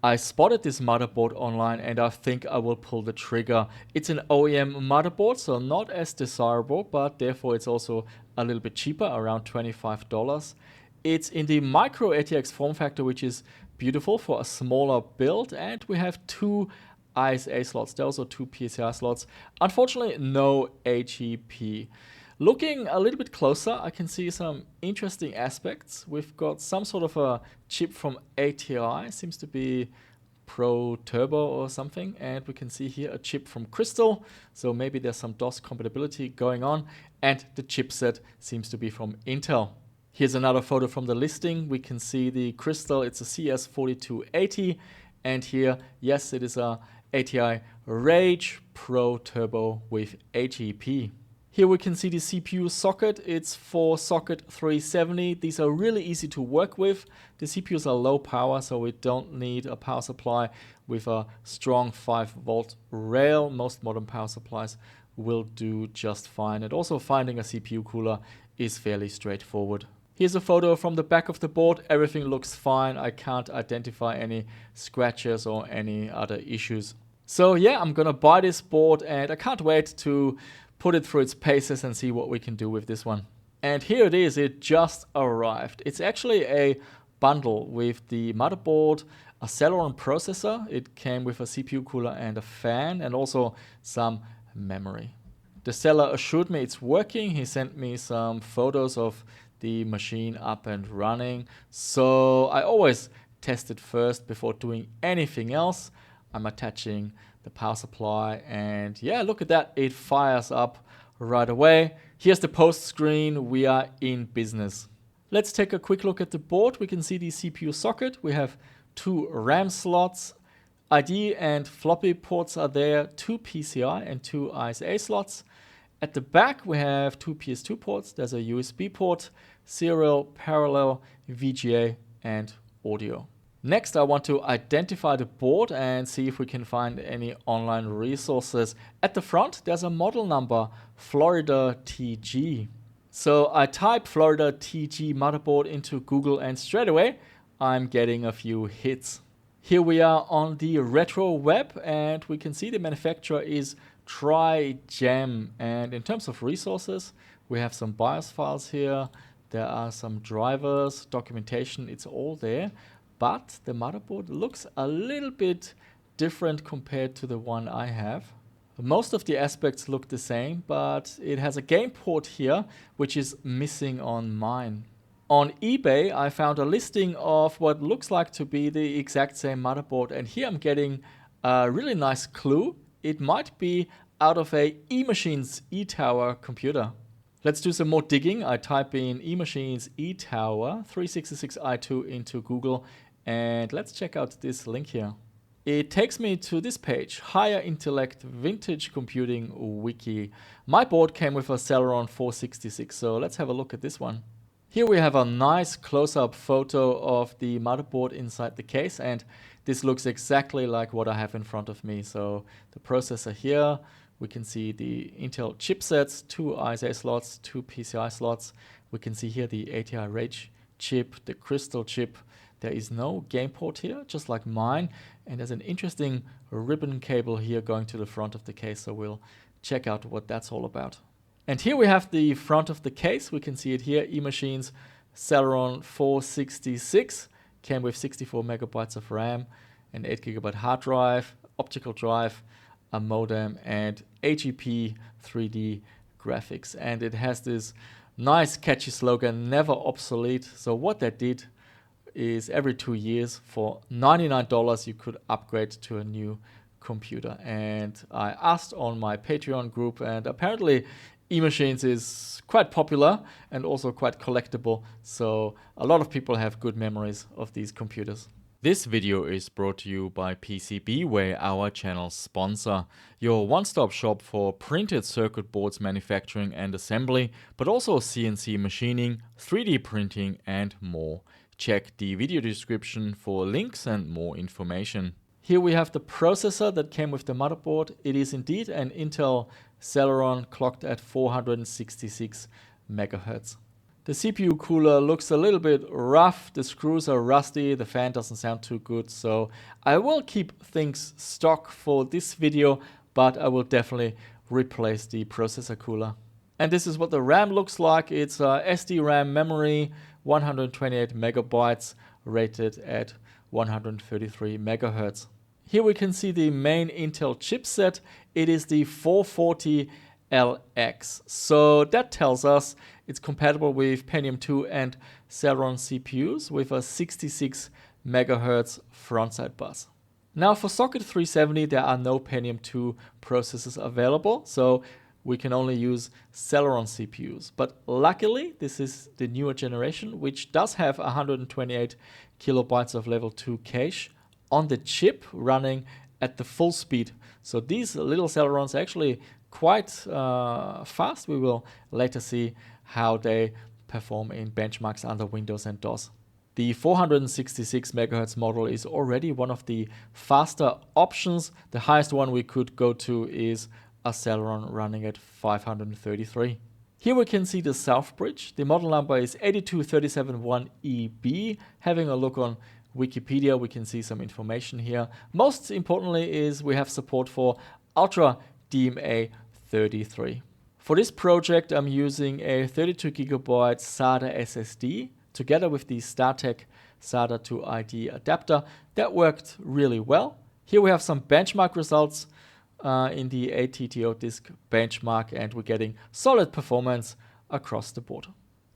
I spotted this motherboard online and I think I will pull the trigger. It's an OEM motherboard, so not as desirable, but therefore it's also a little bit cheaper, around $25. It's in the micro ATX form factor, which is beautiful for a smaller build, and we have two ISA slots. There are also two PCI slots. Unfortunately, no HEP. Looking a little bit closer, I can see some interesting aspects. We've got some sort of a chip from ATI, seems to be Pro Turbo or something, and we can see here a chip from Crystal, so maybe there's some DOS compatibility going on, and the chipset seems to be from Intel. Here's another photo from the listing. We can see the Crystal, it's a CS4280, and here, yes, it is a ATI Rage Pro Turbo with HEP. Here we can see the CPU socket. It's 4-socket 370. These are really easy to work with. The CPUs are low power, so we don't need a power supply with a strong 5-volt rail. Most modern power supplies will do just fine. And also finding a CPU cooler is fairly straightforward. Here's a photo from the back of the board. Everything looks fine. I can't identify any scratches or any other issues. So yeah, I'm gonna buy this board and I can't wait to put it through its paces and see what we can do with this one. And here it is, it just arrived. It's actually a bundle with the motherboard, a Celeron processor. It came with a CPU cooler and a fan and also some memory. The seller assured me it's working. He sent me some photos of the machine up and running. So I always test it first before doing anything else. I'm attaching the power supply and yeah, look at that, it fires up right away. Here's the post screen, we are in business. Let's take a quick look at the board. We can see the CPU socket. We have two RAM slots, ID and floppy ports are there, two PCI and two ISA slots. At the back we have two PS2 ports, there's a USB port, serial, parallel, VGA and audio. Next, I want to identify the board and see if we can find any online resources. At the front, there's a model number, Florida TG. So I type Florida TG motherboard into Google and straight away, I'm getting a few hits. Here we are on the retro web and we can see the manufacturer is Trigem. And in terms of resources, we have some BIOS files here. There are some drivers, documentation, it's all there. But the motherboard looks a little bit different compared to the one I have. Most of the aspects look the same, but it has a game port here, which is missing on mine. On eBay, I found a listing of what looks like to be the exact same motherboard, and here I'm getting a really nice clue. It might be out of a eMachines eTower computer. Let's do some more digging. I type in eMachines eTower 366i2 into Google, and let's check out this link here. It takes me to this page, Higher Intellect Vintage Computing Wiki. My board came with a Celeron 466, so let's have a look at this one. Here we have a nice close-up photo of the motherboard inside the case, and this looks exactly like what I have in front of me. So the processor here, we can see the Intel chipsets, two ISA slots, two PCI slots. We can see here the ATI Rage chip, the Crystal chip. There is no game port here, just like mine. And there's an interesting ribbon cable here going to the front of the case. So we'll check out what that's all about. And here we have the front of the case. We can see it here, eMachines Celeron 466. Came with 64 megabytes of RAM, an 8 gigabyte hard drive, optical drive, a modem, and HEP 3D graphics. And it has this nice catchy slogan, never obsolete. So what that did is every 2 years for $99 you could upgrade to a new computer. And I asked on my Patreon group, and apparently eMachines is quite popular and also quite collectible, so a lot of people have good memories of these computers. This video is brought to you by PCBWay, our channel sponsor, your one-stop shop for printed circuit boards manufacturing and assembly, but also CNC machining, 3D printing and more. Check the video description for links and more information. Here we have the processor that came with the motherboard. It is indeed an Intel Celeron clocked at 466 megahertz. The CPU cooler looks a little bit rough, the screws are rusty, the fan doesn't sound too good, so I will keep things stock for this video, but I will definitely replace the processor cooler. And this is what the RAM looks like. It's a SD-RAM memory, 128 megabytes, rated at 133 megahertz. Here we can see the main Intel chipset. It is the 440LX. So that tells us it's compatible with Pentium 2 and Celeron CPUs with a 66 megahertz frontside bus. Now for Socket 370, there are no Pentium 2 processors available, so we can only use Celeron CPUs. But luckily, this is the newer generation, which does have 128 kilobytes of level 2 cache on the chip running at the full speed. So these little Celerons are actually quite fast. We will later see how they perform in benchmarks under Windows and DOS. The 466 MHz model is already one of the faster options. The highest one we could go to is a Celeron running at 533. Here we can see the South Bridge. The model number is 82371EB. Having a look on Wikipedia, we can see some information here. Most importantly is we have support for Ultra DMA 33. For this project, I'm using a 32 GB SATA SSD together with the StarTech SATA to ID adapter. That worked really well. Here we have some benchmark results in the ATTO disk benchmark, and we're getting solid performance across the board.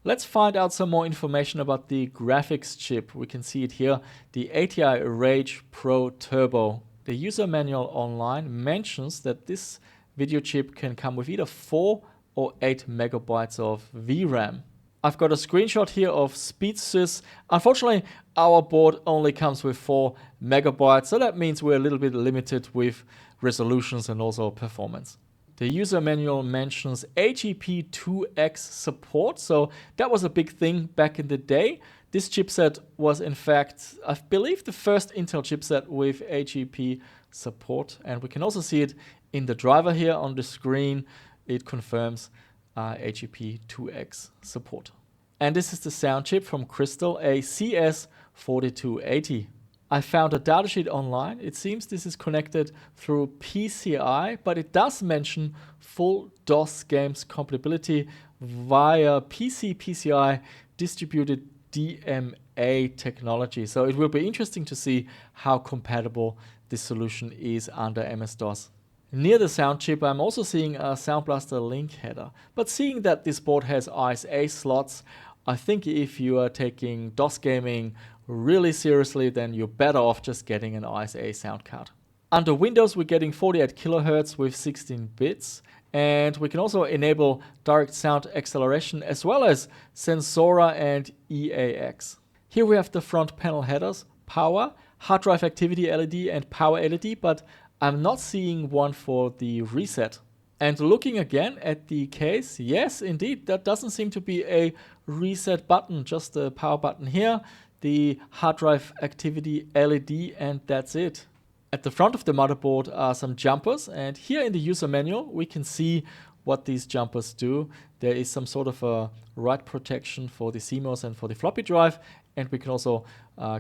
Let's find out some more information about the graphics chip. We can see it here, the ATI Rage Pro Turbo. The user manual online mentions that this video chip can come with either 4 or 8 megabytes of VRAM. I've got a screenshot here of SpeedSys. Unfortunately, our board only comes with 4 megabytes, so that means we're a little bit limited with resolutions and also performance. The user manual mentions AGP2X support, so that was a big thing back in the day. This chipset was in fact, I believe, the first Intel chipset with AGP support, and we can also see it in the driver here on the screen. It confirms AGP2X support. And this is the sound chip from Crystal, a CS4280. I found a datasheet online. It seems this is connected through PCI, but it does mention full DOS games compatibility via PCI distributed DMA technology. So it will be interesting to see how compatible this solution is under MS-DOS. Near the sound chip, I'm also seeing a Sound Blaster link header. But seeing that this board has ISA slots, I think if you are taking DOS gaming really seriously, then you're better off just getting an ISA sound card. Under Windows, we're getting 48 kilohertz with 16 bits. And we can also enable direct sound acceleration as well as Sensora and EAX. Here we have the front panel headers, power, hard drive activity LED and power LED, but I'm not seeing one for the reset. And looking again at the case, yes, indeed, that doesn't seem to be a reset button, just the power button here, the hard drive activity LED, and that's it. At the front of the motherboard are some jumpers, and here in the user manual we can see what these jumpers do. There is some sort of a write protection for the CMOS and for the floppy drive, and we can also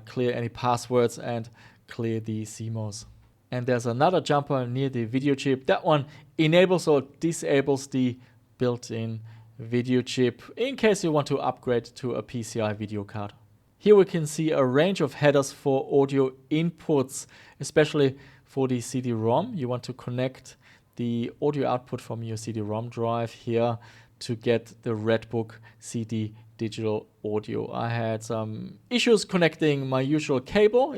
clear any passwords and clear the CMOS. And there's another jumper near the video chip. That one enables or disables the built-in video chip in case you want to upgrade to a PCI video card. Here we can see a range of headers for audio inputs, especially for the CD-ROM. You want to connect the audio output from your CD-ROM drive here to get the Redbook CD digital audio. I had some issues connecting my usual cable.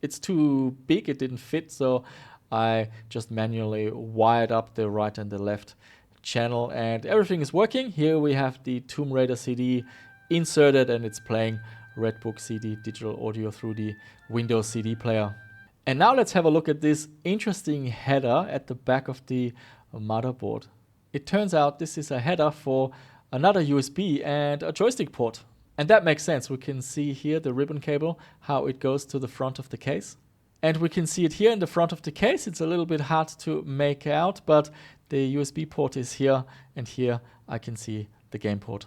It's too big, it didn't fit, so I just manually wired up the right and the left channel, and everything is working. Here we have the Tomb Raider CD inserted, and it's playing Redbook CD digital audio through the Windows CD player. And now let's have a look at this interesting header at the back of the motherboard. It turns out this is a header for another USB and a joystick port. And that makes sense. We can see here the ribbon cable, how it goes to the front of the case. And we can see it here in the front of the case. It's a little bit hard to make out, but the USB port is here, and here I can see the game port.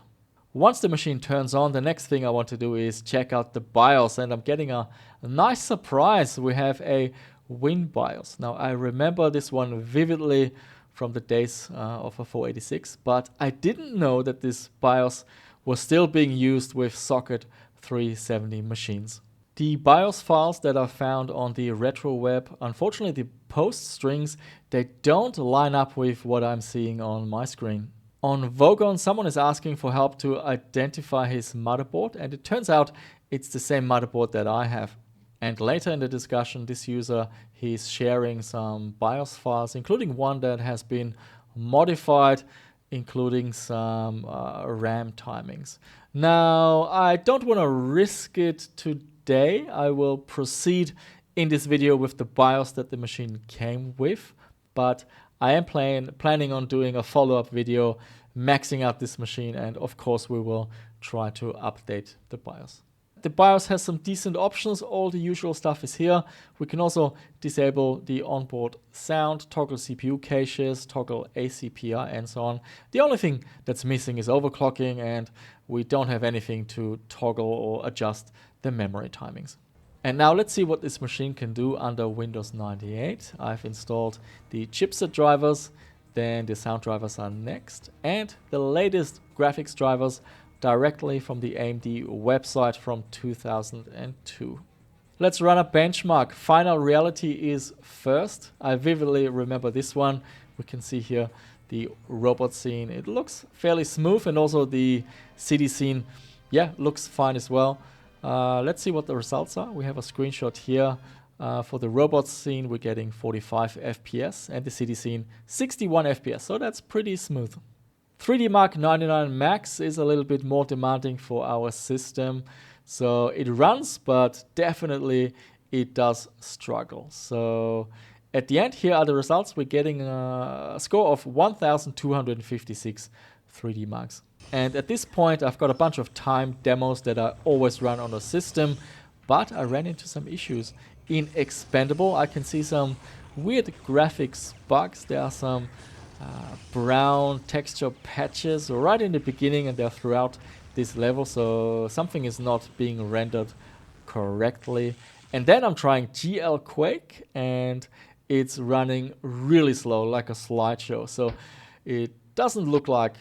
Once the machine turns on, the next thing I want to do is check out the BIOS, and I'm getting a nice surprise. We have a WinBIOS. Now, I remember this one vividly from the days of a 486, but I didn't know that this BIOS was still being used with Socket 370 machines. The BIOS files that are found on the retro web, unfortunately the post strings, they don't line up with what I'm seeing on my screen. On Vogon, someone is asking for help to identify his motherboard, and it turns out it's the same motherboard that I have. And later in the discussion, this user, he's sharing some BIOS files, including one that has been modified, including some RAM timings. Now, I don't want to risk it today. I will proceed in this video with the BIOS that the machine came with, but I am planning on doing a follow-up video maxing out this machine, and of course we will try to update the BIOS. The BIOS has some decent options. All the usual stuff is here. We can also disable the onboard sound, toggle CPU caches, toggle ACPI, and so on. The only thing that's missing is overclocking, and we don't have anything to toggle or adjust the memory timings. And now let's see what this machine can do under Windows 98. I've installed the chipset drivers, then the sound drivers are next, and the latest graphics drivers directly from the AMD website from 2002. Let's run a benchmark. Final Reality is first. I vividly remember this one. We can see here the robot scene. It looks fairly smooth, and also the city scene, yeah, looks fine as well. Let's see what the results are. We have a screenshot here. For the robot scene, we're getting 45 FPS, and the city scene 61 FPS, so that's pretty smooth. 3D Mark 99 Max is a little bit more demanding for our system, so it runs, but definitely it does struggle. So at the end, here are the results. We're getting a score of 1256 3D Marks. And at this point, I've got a bunch of time demos that I always run on the system, but I ran into some issues. In Expendable, I can see some weird graphics bugs. There are some brown texture patches right in the beginning, and they're throughout this level, so something is not being rendered correctly. And then I'm trying GL Quake, and it's running really slow, like a slideshow. So it doesn't look like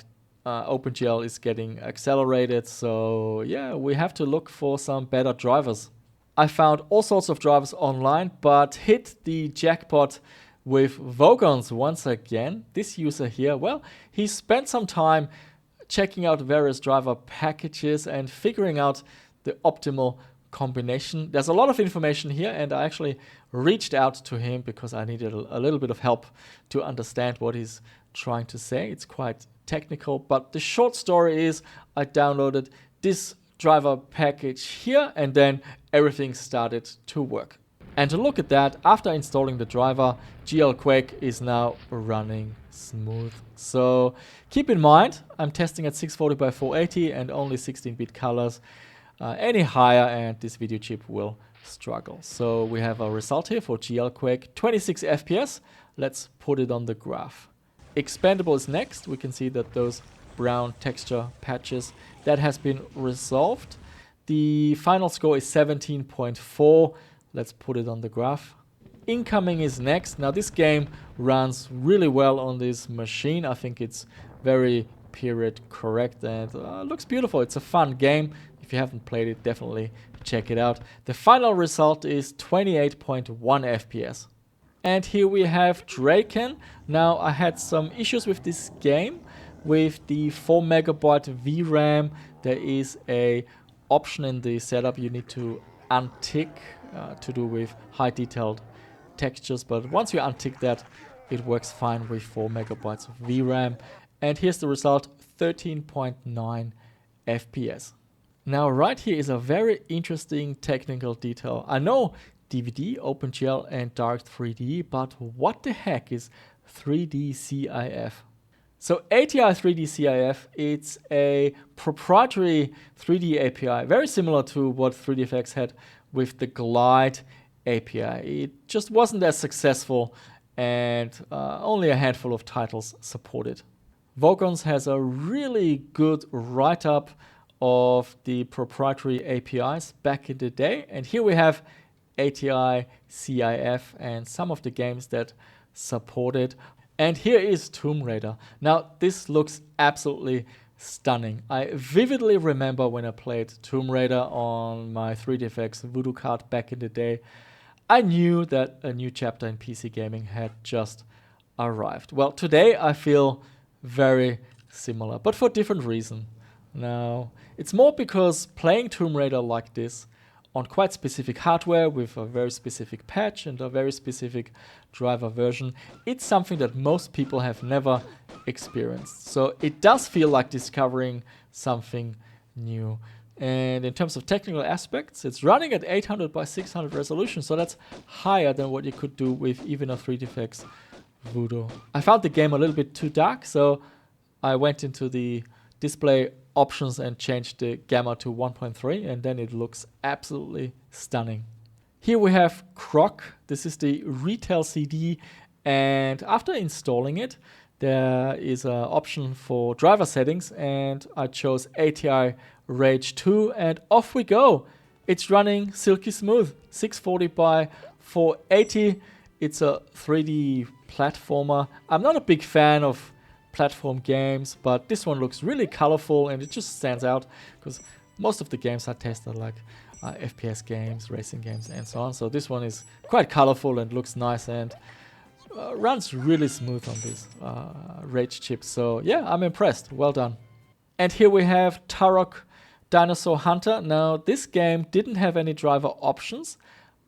OpenGL is getting accelerated. So yeah, we have to look for some better drivers. I found all sorts of drivers online, but hit the jackpot with Vogons once again. This user here, well, he spent some time checking out various driver packages and figuring out the optimal combination. There's a lot of information here, and I actually reached out to him because I needed a little bit of help to understand what he's trying to say. It's quite technical, but the short story is I downloaded this driver package here, and then everything started to work. And to look at that, after installing the driver, GL Quake is now running smooth. So keep in mind, I'm testing at 640 by 480 and only 16-bit colors. Any higher and this video chip will struggle. So we have a result here for GL Quake, 26 FPS. Let's put it on the graph. Expendable is next. We can see that those brown texture patches, that has been resolved. The final score is 17.4. Let's put it on the graph. Incoming is next. Now this game runs really well on this machine. I think it's very period correct and looks beautiful. It's a fun game. If you haven't played it, definitely check it out. The final result is 28.1 FPS. And here we have Draken. Now I had some issues with this game. With the 4 MB VRAM, there is a option in the setup you need to untick to do with high detailed textures, but once you untick that, it works fine with 4 MB of VRAM. And here's the result, 13.9 FPS. Now right here is a very interesting technical detail. I know DVD, OpenGL and Dark3D, but what the heck is 3D CIF? So ATI 3D CIF, it's a proprietary 3D API, very similar to what 3dfx had with the Glide API. It just wasn't as successful, and only a handful of titles supported. Vogons has a really good write-up of the proprietary APIs back in the day. And here we have ATI, CIF, and some of the games that support it. And here is Tomb Raider. Now, this looks absolutely stunning. I vividly remember when I played Tomb Raider on my 3DFX Voodoo card back in the day. I knew that a new chapter in PC gaming had just arrived. Well, today I feel very similar, but for different reason. Now, it's more because playing Tomb Raider like this on quite specific hardware with a very specific patch and a very specific driver version, it's something that most people have never experienced. So it does feel like discovering something new. And in terms of technical aspects, it's running at 800 by 600 resolution, so that's higher than what you could do with even a 3DFX Voodoo. I found the game a little bit too dark, so I went into the display options and changed the gamma to 1.3, and then it looks absolutely stunning. Here we have Croc. This is the retail CD, and after installing it, there is an option for driver settings, and I chose ATI Rage 2, and off we go. It's running silky smooth, 640 by 480. It's a 3D platformer. I'm not a big fan of platform games, but this one looks really colorful and it just stands out because most of the games I tested like FPS games, racing games, and so on. So this one is quite colorful and looks nice and runs really smooth on these Rage chips. So yeah, I'm impressed. Well done. And here we have Turok Dinosaur Hunter. Now this game didn't have any driver options.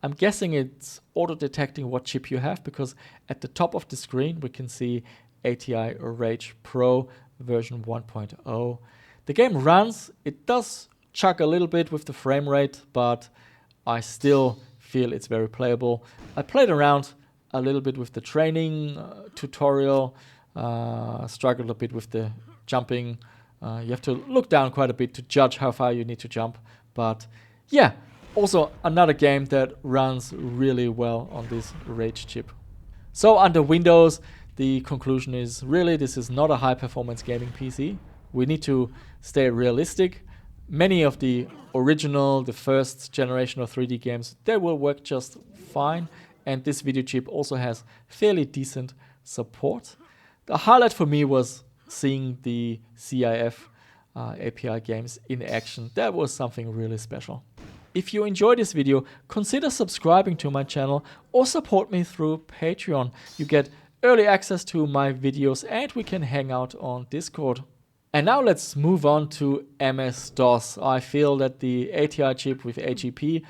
I'm guessing it's auto-detecting what chip you have because at the top of the screen we can see ATI Rage Pro version 1.0. The game runs. It does chug a little bit with the frame rate, but I still feel it's very playable. I played around a little bit with the training tutorial, struggled a bit with the jumping. You have to look down quite a bit to judge how far you need to jump. But yeah, also another game that runs really well on this Rage chip. So under Windows, the conclusion is really this is not a high-performance gaming PC. We need to stay realistic. Many of the original, the first generation of 3D games, they will work just fine. And this video chip also has fairly decent support. The highlight for me was seeing the CIF API games in action. That was something really special. If you enjoyed this video, consider subscribing to my channel or support me through Patreon. You get early access to my videos and we can hang out on Discord. And now let's move on to MS-DOS. I feel that the ATI chip with AGP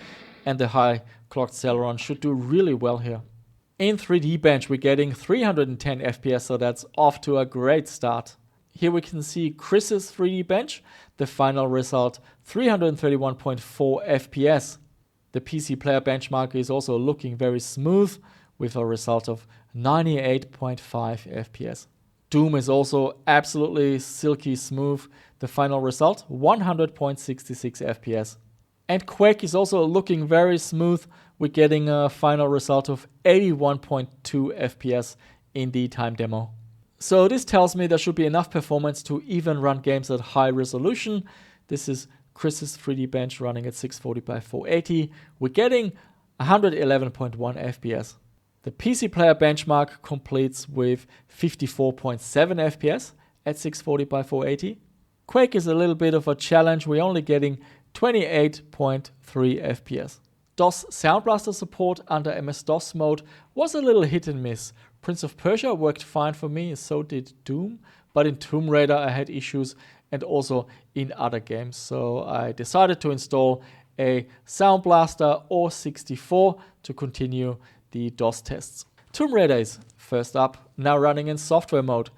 and the high clocked Celeron should do really well here. In 3D Bench we're getting 310 FPS, so that's off to a great start. Here we can see Chris's 3D Bench, the final result 331.4 FPS. The PC player benchmark is also looking very smooth with a result of 98.5 FPS. Doom is also absolutely silky smooth. The final result 100.66 FPS. And Quake is also looking very smooth. We're getting a final result of 81.2 FPS in the time demo. So this tells me there should be enough performance to even run games at high resolution. This is Chris's 3D Bench running at 640 by 480. We're getting 111.1 FPS. The PC player benchmark completes with 54.7 FPS at 640 by 480. Quake is a little bit of a challenge. We're only getting 28.3 FPS. DOS Sound Blaster support under MS-DOS mode was a little hit and miss. Prince of Persia worked fine for me, so did Doom, but in Tomb Raider I had issues and also in other games. So I decided to install a Sound Blaster or 64 to continue the DOS tests. Tomb Raider is first up, now running in software mode.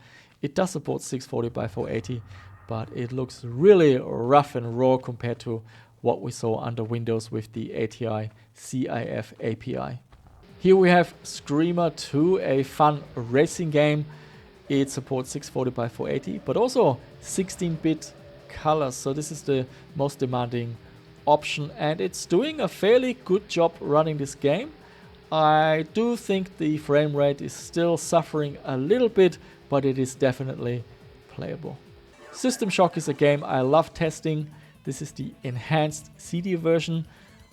It does support 640 by 480, but it looks really rough and raw compared to what we saw under Windows with the ATI CIF API. Here we have Screamer 2, a fun racing game. It supports 640 by 480, but also 16-bit colors. So this is the most demanding option, and it's doing a fairly good job running this game. I do think the frame rate is still suffering a little bit, but it is definitely playable. System Shock is a game I love testing. This is the enhanced CD version,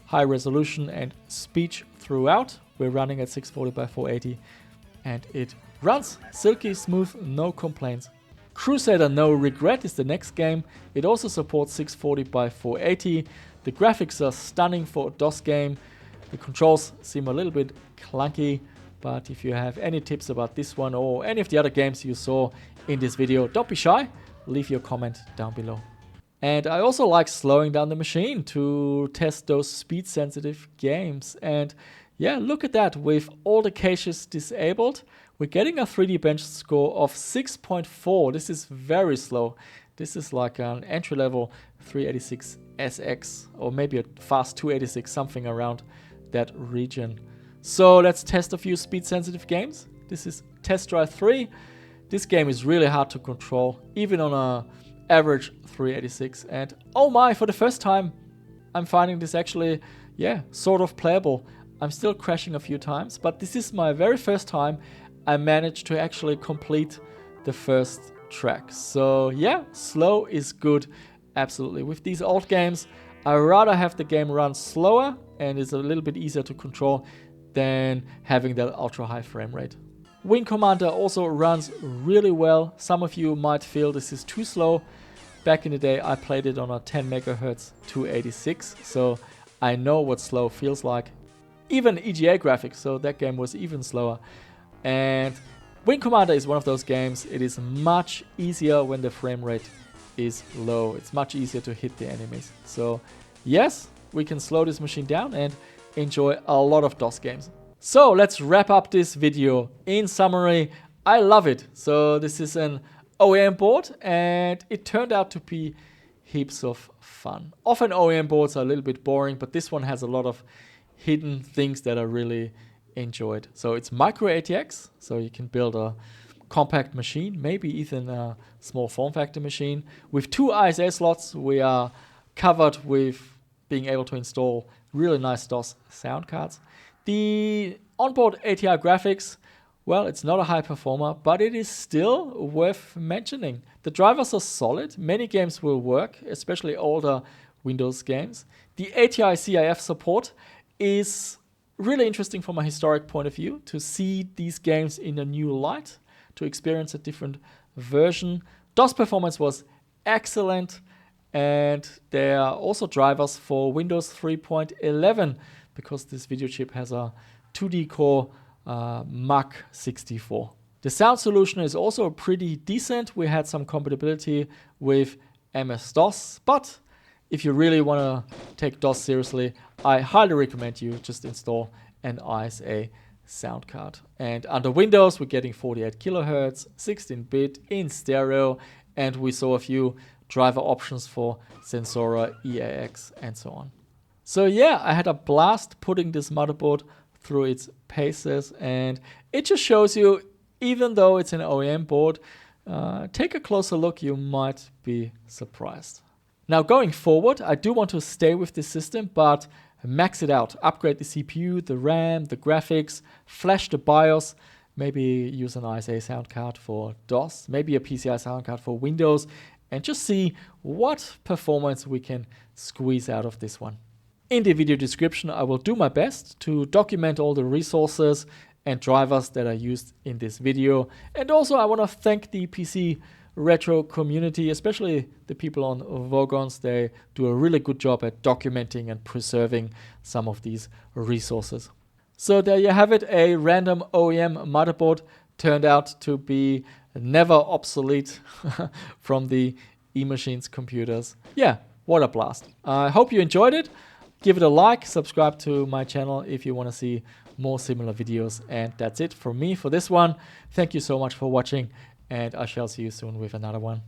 high resolution and speech throughout. We're running at 640 by 480 and it runs silky smooth, no complaints. Crusader No Regret is the next game. It also supports 640 by 480. The graphics are stunning for a DOS game. The controls seem a little bit clunky, but if you have any tips about this one or any of the other games you saw in this video, don't be shy, leave your comment down below. And I also like slowing down the machine to test those speed sensitive games. And yeah, look at that, with all the caches disabled, we're getting a 3D bench score of 6.4. This is very slow. This is like an entry-level 386 SX or maybe a fast 286, something around that region. So let's test a few speed-sensitive games. This is Test Drive 3. This game is really hard to control, even on a average 386. And oh my, for the first time, I'm finding this actually, yeah, sort of playable. I'm still crashing a few times, but this is my very first time I managed to actually complete the first track. So yeah, slow is good, absolutely. With these old games, I rather have the game run slower and it's a little bit easier to control than having that ultra high frame rate. Wing Commander also runs really well. Some of you might feel this is too slow. Back in the day, I played it on a 10 MHz 286, so I know what slow feels like. Even EGA graphics, so that game was even slower. And Wing Commander is one of those games, it is much easier when the frame rate is low. It's much easier to hit the enemies. So yes, we can slow this machine down and enjoy a lot of DOS games. So let's wrap up this video. In summary, I love it. So this is an OEM board and it turned out to be heaps of fun. Often OEM boards are a little bit boring, but this one has a lot of hidden things that I really enjoyed. So it's micro ATX, so you can build a compact machine, maybe even a small form factor machine. With 2 ISA slots, we are covered with being able to install really nice DOS sound cards. The onboard ATI graphics, well, it's not a high performer, but it is still worth mentioning. The drivers are solid. Many games will work, especially older Windows games. The ATI CIF support is really interesting from a historic point of view, to see these games in a new light, to experience a different version. DOS performance was excellent, and there are also drivers for Windows 3.11 because this video chip has a 2D core MAC64. The sound solution is also pretty decent. We had some compatibility with MS-DOS, but if you really want to take DOS seriously, I highly recommend you just install an ISA sound card. And under Windows, we're getting 48 kilohertz, 16-bit in stereo, and we saw a few driver options for Sensora, EAX, and so on. So yeah, I had a blast putting this motherboard through its paces, and it just shows you, even though it's an OEM board, take a closer look, you might be surprised. Now going forward, I do want to stay with this system, but max it out. Upgrade the CPU, the RAM, the graphics, flash the BIOS, maybe use an ISA sound card for DOS, maybe a PCI sound card for Windows, and just see what performance we can squeeze out of this one. In the video description, I will do my best to document all the resources and drivers that are used in this video. And also I want to thank the PC Retro community, especially the people on Vogons. They do a really good job at documenting and preserving some of these resources. So there you have it, a random OEM motherboard turned out to be never obsolete from the eMachines computers. Yeah, what a blast. I hope you enjoyed it. Give it a like, subscribe to my channel if you want to see more similar videos. And that's it from me for this one. Thank you so much for watching, and I shall see you soon with another one.